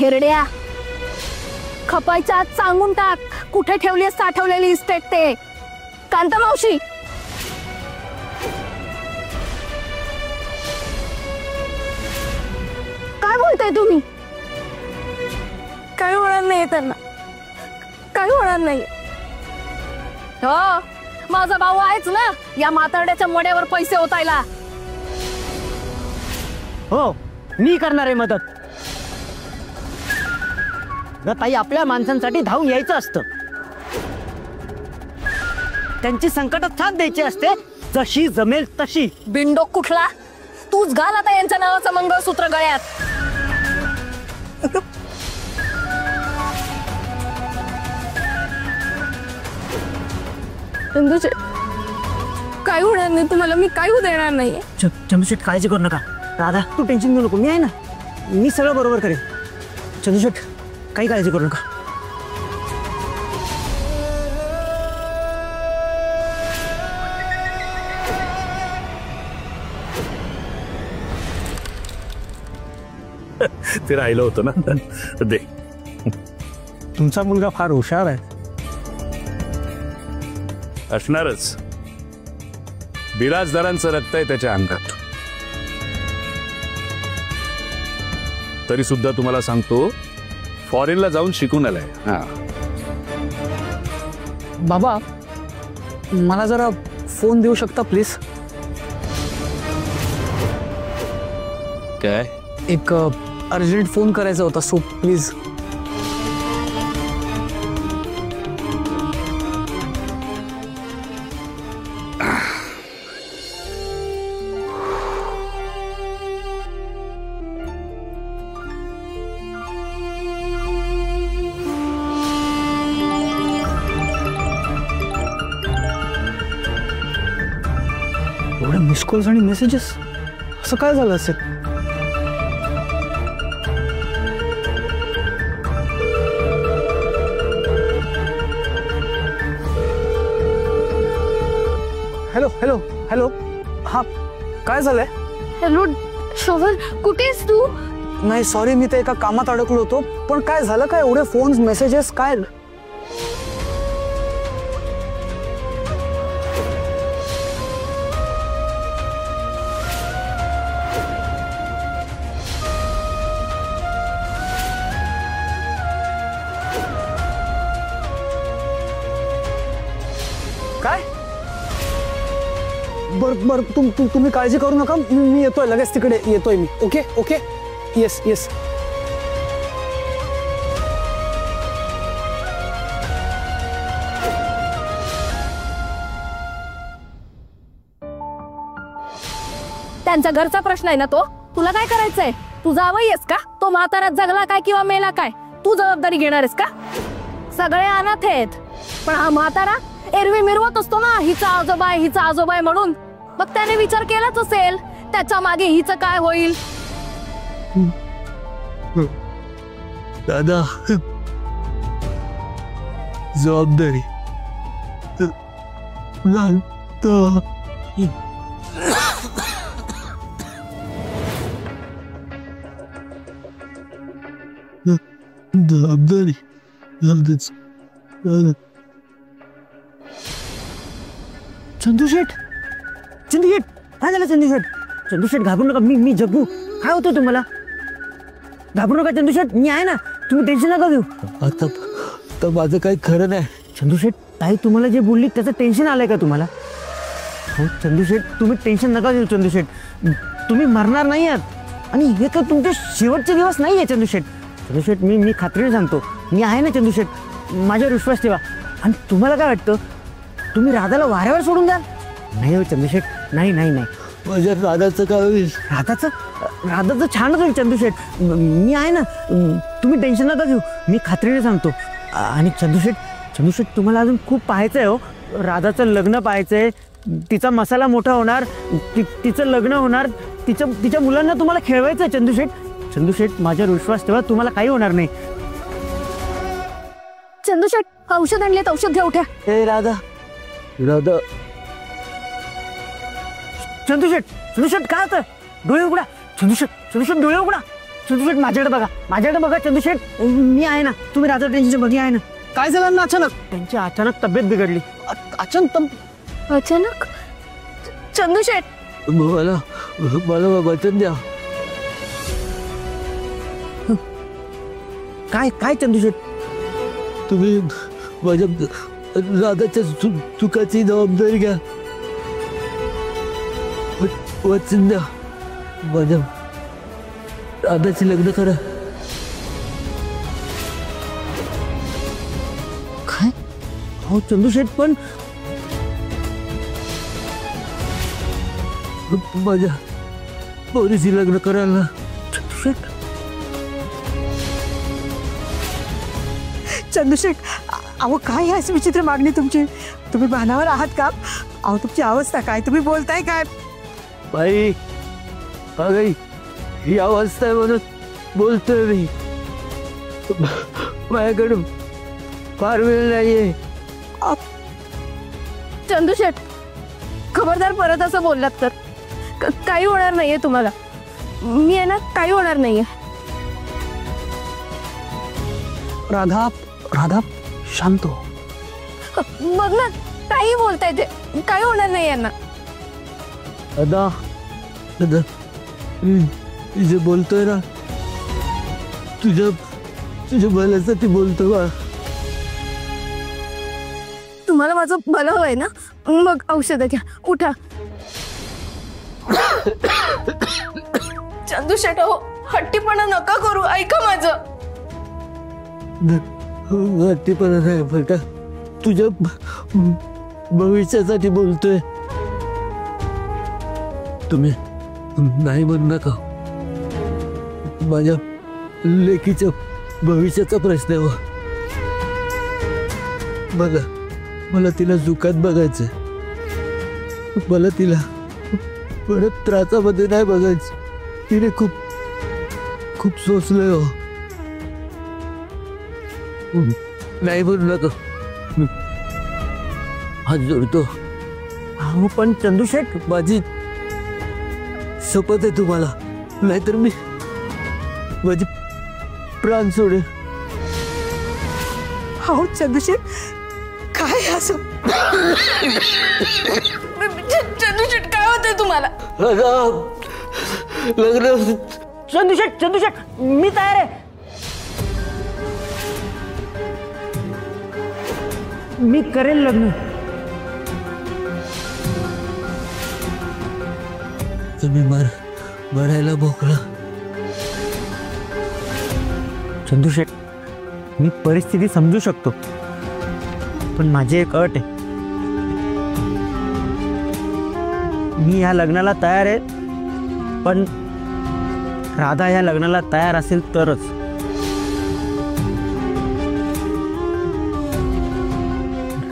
थेरड्या, खपायच्या आत सांगून टाक कुठे ठेवली साठवलेली इस्टेट ते. कांता मावशी, काय बोलताय तुम्ही? काय होणार नाही त्यांना, काय होणार नाही. हो, माझा भाऊ आहेच ना या म्हातारड्याच्या मड्यावर पैसे ओतायला. हो, मी करणार आहे मदत. ताई, आपल्या माणसांसाठी धावून यायचं असतं, त्यांची संकटात साथ द्यायची असते, जशी जमेल तशी. बिंडोक कुठला, तूच घाल आता यांच्या नावाचं मंगळसूत्र गळ्यात. चंदूशेठ, काय होणार नाही तुम्हाला, मी काय होऊ देणार नाही. चंदूशेठ, काळजी करू नका. दादा, तू टेन्शन घेऊ नको, मी आहे ना, मी सगळं बरोबर करेन. चंदूशेठ, काही काळजी करू नका. ते राहिलं होतं ना, दे. तुमचा मुलगा फार हुशार आहे. असणारच, बिराजदारांचं रक्त आहे त्याच्या अंगात. तरी सुद्धा तुम्हाला सांगतो, फॉरेनला जाऊन शिकून आलाय. हा, बाबा, मला जरा फोन देऊ शकता प्लीज? काय? एक अर्जंट फोन करायचा होता, सो प्लीज. एवढे मिस कॉल्स आणि मेसेजेस, असं काय झालं असेल? हॅलो हॅलो हॅलो, हा, काय झालंय? हॅलो शोभन, कुठेस तू? नाही, सॉरी, मी तर एका कामात अडकलो होतो. पण काय झालं, काय एवढे फोन्स मेसेजेस, काय? काय? बर, तुम्ही काळजी करू नका, मी येतोय, लगेच तिकडे येतोय मी. Okay okay, yes yes. त्यांच्या घरचा प्रश्न आहे ना तो, तुला काय करायचंय? तू जावई आहेस का? तो म्हातारा जगला काय किंवा मेला काय, तू जबाबदारी घेणार आहेस का? सगळे अनाथ आहेत, पण हा म्हातारा एरवी मिरवत असतो ना, हिचा आजोबा आहे, हिचा आजोबा आहे म्हणून. मग त्याने विचार केलाच असेल त्याच्या मागे हिचं काय होईल. दादा, जबाबदारी जबाबदारी. चंदूशेठ, चंदूशेठ, काय झालं? चंदूशेठ, चंदूशेठ, घाबरू नका, मी जग्गू. काय होतं तुम्हाला? घाबरू नका चंदूशेठ, मी आहे ना, तुम्ही टेन्शन नका घेऊ. आता माझं काही खरं नाही. चंदूशेठ, ताई तुम्हाला जे बोलली त्याचं टेन्शन आलंय का तुम्हाला? हो चंदूशेठ, तुम्ही टेन्शन नका घेऊ. चंदूशेठ, तुम्ही मरणार नाही आहात, आणि हे तर तुमचे शेवटचे दिवस नाही आहे. चंदूशेठ, चंदूशेठ, मी खात्रीने सांगतो, मी आहे ना. चंदूशेठ, माझ्यावर विश्वास ठेवा. आणि तुम्हाला काय वाटतं, तुम्ही राधाला वाऱ्यावर सोडून द्याल? नाही हो चंदूशेठ, नाही नाही नाही. माझ्या राधाचं काय होईल? राधाचं छानच होईल चंदूशेठ, मी आहे ना. तुम्ही टेन्शन नका घेऊ, मी खात्रीने सांगतो. आणि चंदूशेठ, तुम्हाला अजून खूप पाहायचं आहे हो. राधाचं लग्न पाहायचं आहे, तिचा मसाला मोठा होणार, तिचं लग्न होणार, तिच्या मुलांना तुम्हाला खेळवायचं आहे. चंदूशेठ, माझ्यावर विश्वास ठेवा, तुम्हाला काही होणार नाही. चंदूशेठ, औषध आणलेत, औषध घ्या, उठ्या. हे राधा, चंदूशेठ, काय होतं? डोळे उघडा. चंदूशेठ, डोळे उघडा. चंदूशेठ माझ्याकडे बघा चंदूशेठ, मी आहे ना, तुम्ही राजा टेन्शन बघी आहे ना. काय झालं ना अचानक? त्यांची अचानक तब्येत बिघडली. अचानक? चंदूशेठ, मला वचन द्या. काय चंदूशेठ? तुम्ही माझ्या राधाच्या चुकाची जबाबदारी घ्या. वचन द्या, माझ्या राधाची लग्न करा. काय? हो चंदूशेठ, पण माझ्या पोरीशी लग्न करायला. चंदूशेठ, चंदूशेठ, अहो काय आहे अशी विचित्र मागणी तुमची? तुम्ही भानावर आहात का? अहो तुमची अवस्था काय? तुम्ही बोलताय काय? बाई, अगं ही अवस्था आहे म्हणून बोलतोय मी. माझ्याकडे फार वेळ नाहीये. चंदूशेठ, खबरदार परत असं बोललात तर काही होणार नाहीये तुम्हाला. मी आहे ना, काही होणार नाहीये. राधा शांत हो. बघ ना, काही बोलताय ते, काही होणार नाही यांना. दादा दादा, मी जे बोलतोय ना, तुझ्या भल्यासाठी बोलतो बा. तुम्हाला माझं भलं हवंय ना, मग औषध घ्या, उठा. चंदूशेठ, हो हट्टीपणा नका करू, ऐका माझं. हट्टीपणा नाही फक्त तुझ्या भविष्यासाठी बोलतोय. तुम्ही नाही म्हणू नका. माझ्या लेकीच्या भविष्याचा प्रश्न आहे. मला तिला झुकात बघायचं. मला तिला परत त्रासामध्ये नाही बघायचं. तिने खूप सोचलंय हो. नाही म्हणू नका, हात जोडतो. अहो पण चंदूशेठ, माझी शपथ आहे तुम्हाला, नाहीतर मी माझे प्राण सोडेल. अहो चंदूशेठ, काय असं? चंदूशेठ, काय होतंय तुम्हाला? लग्न. चंदूशेठ, मी तयार आहे. मी करेल लग्न. तुम्ही मरायला मोकळा. चंदूशेठ, मी परिस्थिती समजू शकतो, पण माझी एक अट आहे. मी या लग्नाला तयार आहे, पण राधा या लग्नाला तयार असेल तरच.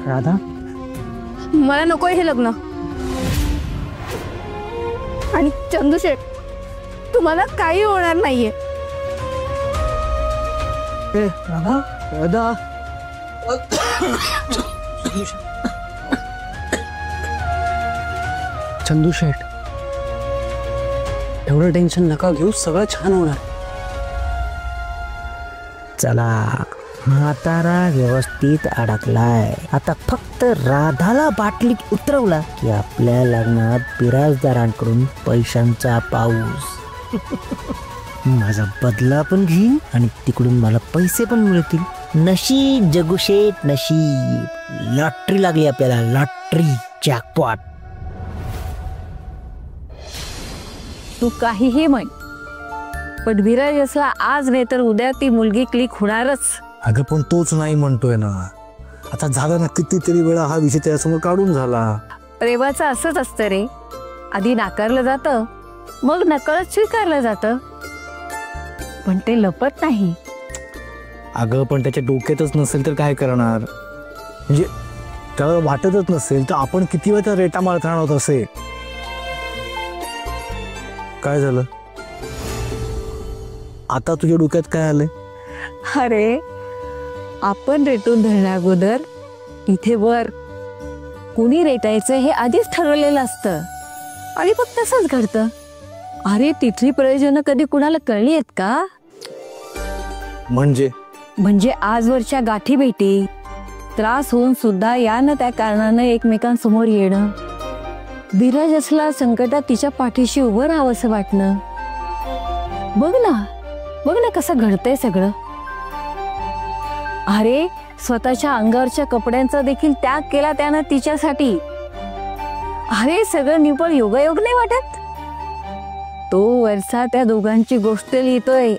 राधा, मला नकोय हे लग्न. आणि चंदूशेठ, तुम्हाला काही होणार नाहीये. राधा, चंदूशेठ, एवढं टेन्शन नका घेऊ, सगळं छान होणार. चला, म्हातारा व्यवस्थित अडकलाय. आता फक्त राधाला बाटलीत उतरवला की आपल्या लग्नात बिराजदारांकडून पैशांचा पाऊस. माझा बदला पण घेईन आणि तिकडून मला पैसे पण मिळतील. नशीब जगुशेठ, नशीब. लॉटरी लागली आपल्याला, लॉटरी, जॅकपॉट. तू काहीही म्हण, पण विराज असं आज नाही तर उद्या ती मुलगी क्लिक होणारच. अगं पण तोच नाही म्हणतोय ना. आता झालं ना, कितीतरी वेळा हा विषय त्यासमोर काढून झाला. प्रेमाचं असंच असतं रे, आधी नाकारलं जातं, मग नकळत स्वीकारलं जातं, पण ते लपत नाही. अगं पण त्याच्या डोक्यातच नसेल तर काय करणार? म्हणजे त्याला वाटतच नसेल तर आपण किती वेळा रेटा मारत राहणार असे. काय झालं आता? तुझ्या डोक्यात काय आलंय? अरे, आपण रेटून धरण्या अगोदर इथे वर कुणी रेटायचं हे आधीच ठरवलेलं असतं आणि मग तसंच घडतं. अरे तिथली प्रयोजनं कधी कुणाला कळली आहेत का? म्हणजे आजवरच्या गाठी भेटी त्रास होऊन सुद्धा या ना त्या कारणानं एकमेकांसमोर येणं, धीरज असला संकटात तिच्या पाठीशी उभं राहावं असं वाटणं. बघ ना कसं घडतंय सगळं. अरे स्वतःच्या अंगावरच्या कपड्यांचा देखील त्याग केला त्यानं तिच्यासाठी. अरे सगळं निव्वळ योगायोग नाही वाटत? तो वरचा त्या दोघांची गोष्ट लिहितोय.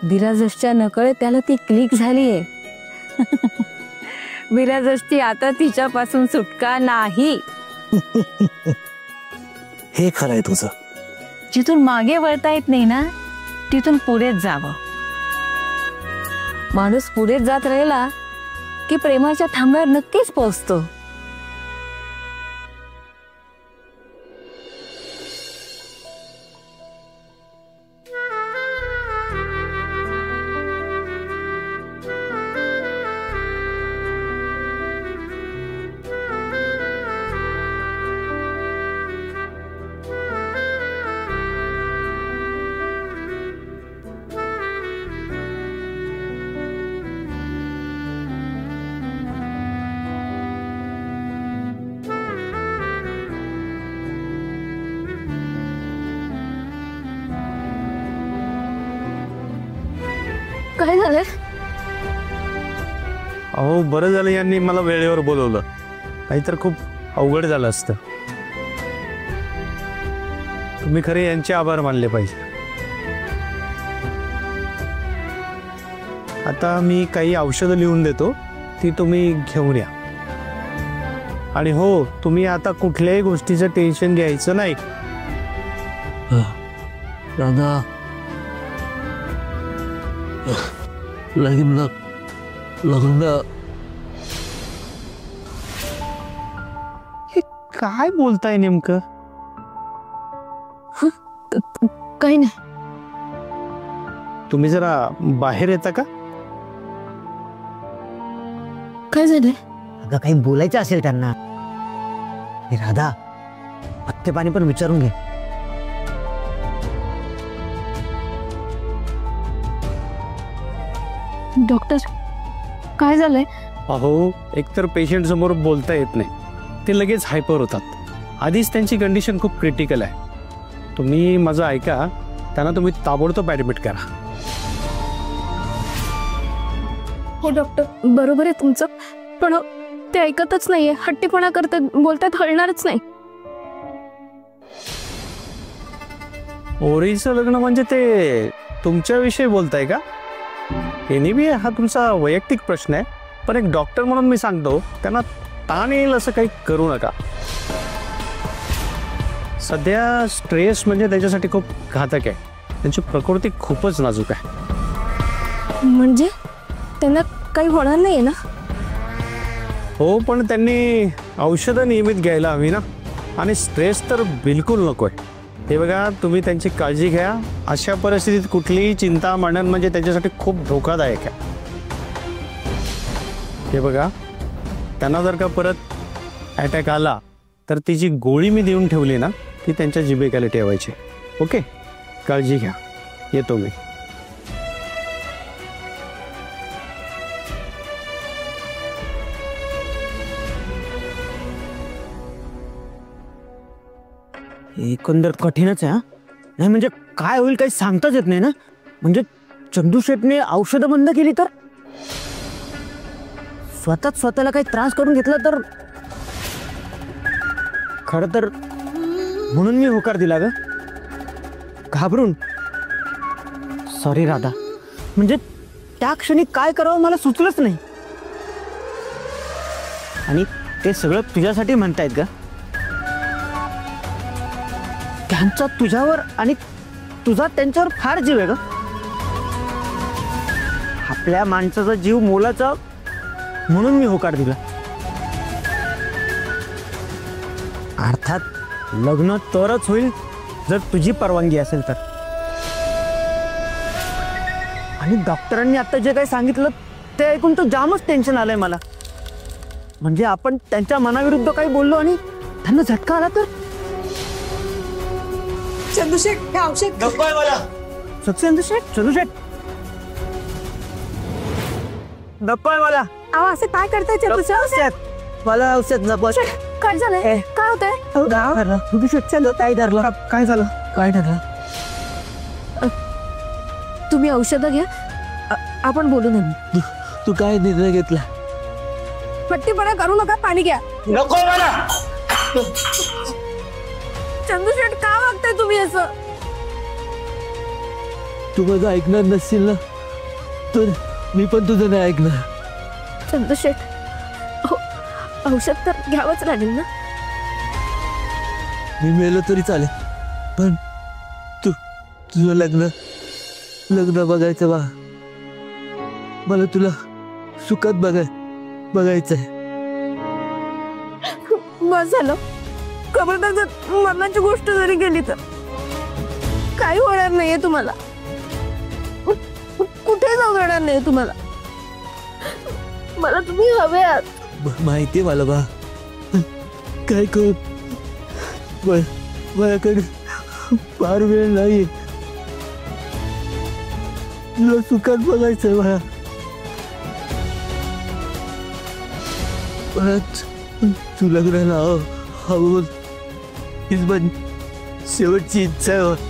धीरजच्या नकळत त्याला ती क्लिक झालीये. धीरजची आता तिच्यापासून सुटका नाही. हे खरंय तुझं. जिथून मागे वळता येत नाही ना तिथून पुढेच जावं. माणूस पुढेच जात राहिला की प्रेमाच्या थांब्यावर नक्कीच पोहोचतो. काय झालं? अहो बरं झालं यांनी मला वेळेवर बोलवलं, नाहीतर खूप अवघड झालं असतं. तुम्ही खरे यांचे आभार मानले पाहिजे. आता मी काही औषधं लिहून देतो, ती तुम्ही घेऊन या. आणि हो, तुम्ही आता कुठल्याही गोष्टीचं टेन्शन घ्यायचं नाही. दादा लग्न हे काय बोलताय नेमकं? काही नाही. तुम्ही जरा बाहेर येता का? काय झालंय? अगं काही बोलायचं असेल त्यांना. हे राधा, पत्ते पाणी पण विचारून घे. डॉक्टर काय झालंय? अहो एकतर पेशंट समोर बोलता येत नाही, ते लगेच हायपर होतात. आधीच त्यांची कंडिशन खूप क्रिटिकल आहे. तुम्ही माझं ऐका, त्यांना तुम्ही ताबडतोब ॲडमिट करा. हो डॉक्टर, बरोबर आहे तुमचं, पण ते ऐकतच नाहीये. हट्टीपणा करतात, बोलतात हलणारच नाही. ओरीचं लग्न म्हणजे ते तुमच्याविषयी बोलताय का? एनिवे हा तुमचा वैयक्तिक प्रश्न आहे, पण एक डॉक्टर म्हणून मी सांगतो, त्यांना ताण येईल असं काही करू नका. सध्या स्ट्रेस म्हणजे त्याच्यासाठी खूप घातक आहे. त्यांची प्रकृती खूपच नाजूक आहे. म्हणजे त्यांना काही होणार नाहीये ना? हो, पण त्यांनी औषधं नियमित घ्यायला हवी ना, आणि स्ट्रेस तर बिलकुल नको आहे. हे बघा, तुम्ही त्यांची काळजी घ्या. अशा परिस्थितीत कुठलीही चिंता मांडणं म्हणजे त्यांच्यासाठी खूप धोकादायक आहे. हे बघा, त्यांना जर का परत अटॅक आला तर ती जी गोळी मी देऊन ठेवली ना, ती त्यांच्या जिभेखाली ठेवायची. ओके, काळजी घ्या. येतो मी. एकंदर कठीणच आहे. नाही म्हणजे काय होईल काही सांगताच येत नाही ना. म्हणजे चंदू शेटने औषधं बंद केली तर, स्वतःला काही त्रास करून घेतला तर. खरं तर म्हणून मी होकार दिला ग, घाबरून. सॉरी राधा, म्हणजे त्या क्षणी काय करावं मला सुचलंच नाही. आणि ते सगळं तुझ्यासाठी म्हणतायत का? त्यांचा तुझ्यावर आणि तुझा त्यांच्यावर फार जीव आहे ग. आपल्या माणसाचा जीव मोलाचा, म्हणून मी होकार दिला. अर्थात लग्न तरच होईल जर तुझी परवानगी असेल तर. आणि डॉक्टरांनी आता जे काही सांगितलं ते ऐकून तर जामच टेन्शन आलंय मला. म्हणजे आपण त्यांच्या मनाविरुद्ध काही बोललो आणि त्यांना झटका आला तर. चंदूशेठ हे औषध चंदूशेठ चंदूशेठ नपाय मला अहो असं काय करताय चंदूशेठ मला औषध नको काय झालंय काय होतंय चंदूशेठ चल काय ठरलं काय झालं काय ठरलं तुम्ही औषधं घ्या आपण बोलू नये तू काय निर्णय घेतला पट्टीपणा करू नका पाणी घ्या नको मला चंदूशेठ का वागताय तुम्ही असं तू माझं ऐकणार नसशील ना तर मी पण तुझं नाही ऐकणार चंदूशेठ औषध तर घ्यावंच लागेल ना मी मेलो तरी चालेल पण तुझं लग्न बघायचं बा मला तुला सुखात बघायचंय बस झालं खबरदार जर मरणाची गोष्ट जरी गेली तर काही होणार नाहीये तुम्हाला कुठे जाऊ देणार नाही तुम्हाला मला तुम्ही हवे आहात माहितीये मला बा काय करू माझ्याकडे फार वेळ नाही तुला सुखात बघायचंय मला परत तू लग्नाला हवं हीच पण शेवटची इच्छा आहे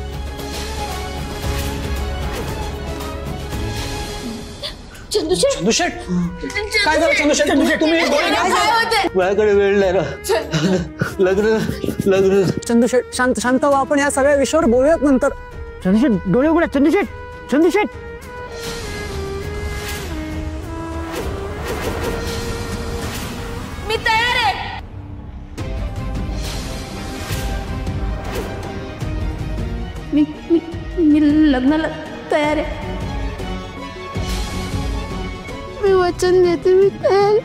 चंदूशेठ काय झालं चंदूशेठ तुम्ही माझ्याकडे वेळ नाही ना लग्न चंदूशेठ शांत व्हा आपण या सगळ्या विषयावर बोलूयात नंतर चंदूशेठ डोळे उघडा चंदूशेठ चंदूशेठ मी तयार आहे मी लग्नाला तयार आहे मी वचन देते मी तयार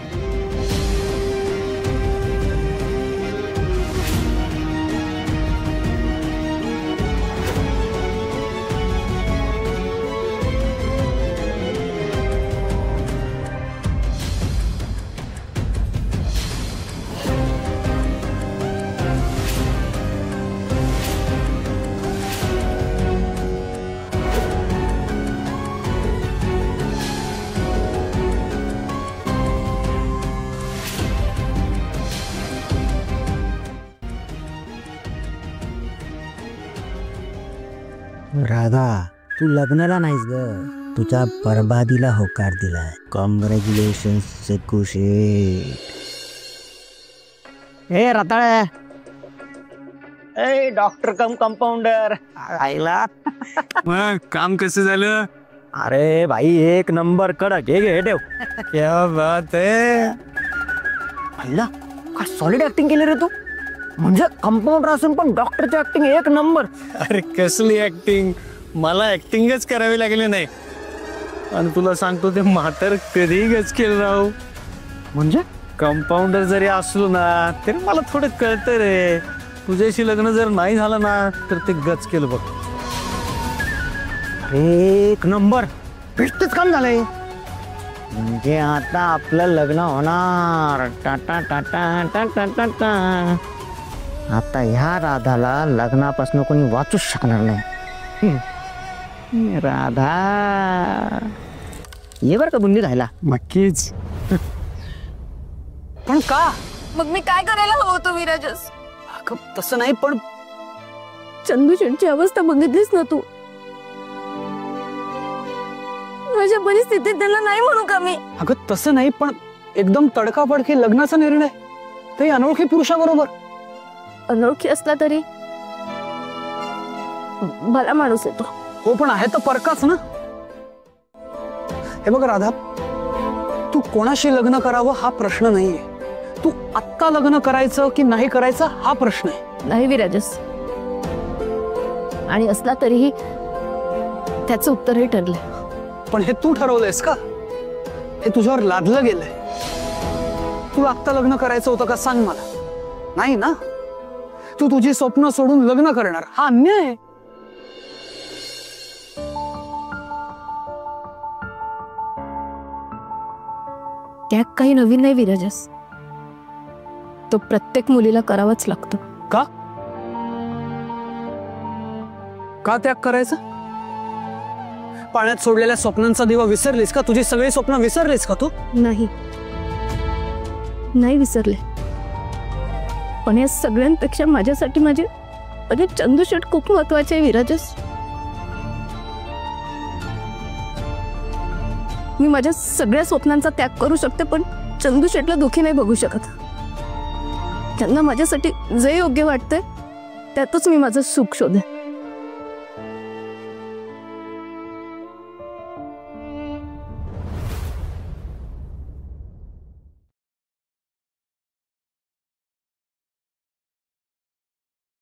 राधा तू लग्नाला नाहीस ग तुझ्या बर्बादीला होकार दिलाय कॉंग्रॅच्युलेशन ए रताळे ए डॉक्टर कम कंपाऊंडर आईला मग काम कसं झालं अरे भाई एक नंबर कडक हे ठेव क्या बात आहे आईला काय सॉलिड ऍक्टिंग केली रे तू म्हणजे कंपाऊंडर असून पण डॉक्टरची ऍक्टिंग एक नंबर अरे कसली ऍक्टिंग मला ऍक्टिंगच करावी लागली नाही आणि तुला सांगतो ते म्हातार कधीही गचकेल राहू म्हणजे कंपाऊंडर जरी असलो ना तरी मला थोडं कळतं रे तुझ्याशी लग्न जर नाही झालं ना तर ते गचकेल बघ एक नंबर बेस्टच काम झालंय म्हणजे आता आपलं लग्न होणार टाटा टाटा टाटा टाटा आता ह्या राधाला लग्नापासून कोणी वाचूच शकणार नाही राधा ये बर का बुंदी राहिला नक्कीच पण का मग मी काय करायला हवं होतं विराजस अगं, तसं नाही पण चंदूशेठची अवस्था बघितलीस ना तू माझ्या परिस्थितीत त्याला नाही म्हणू का मी अगं तसं नाही पण एकदम तडकाफडकी लग्नाचा निर्णय ते अनोळखी पुरुषाबरोबर अनोळखी असला तरी भला माणूस येतो हो पण आहे तर परकाच ना हे बघ राधा तू कोणाशी लग्न करावं हा प्रश्न नाहीये तू आत्ता लग्न करायचं की नाही करायचं हा प्रश्न आहे नाही विराजस आणि असला तरीही त्याचं उत्तरही ठरलंय पण हे तू ठरवलंयस का हे तुझ्यावर लादलं गेलंय तुला आत्ता लग्न करायचं होतं का सांग मला नाही ना तू तुझी स्वप्न सोडून लग्न करणार हा अन्याय आहे त्यात काही नवीन नाही विराजस तो प्रत्येक मुलीला करावाच लागतो का का त्याग करायचा? पाण्यात सोडलेल्या स्वप्नांचा दिवा विसरलीस का? तुझी सगळी स्वप्न विसरलीस का तू? नाही विसरले, पण या सगळ्यांपेक्षा माझ्यासाठी माझे चंदूशेठ खूप महत्वाचे आहे विराजस. मी माझ्या सगळ्या स्वप्नांचा त्याग करू शकते, पण चंदूशेठला दुखी नाही बघू शकत. त्यांना माझ्यासाठी जे योग्य वाटतंय त्यातच मी माझं सुख शोधे.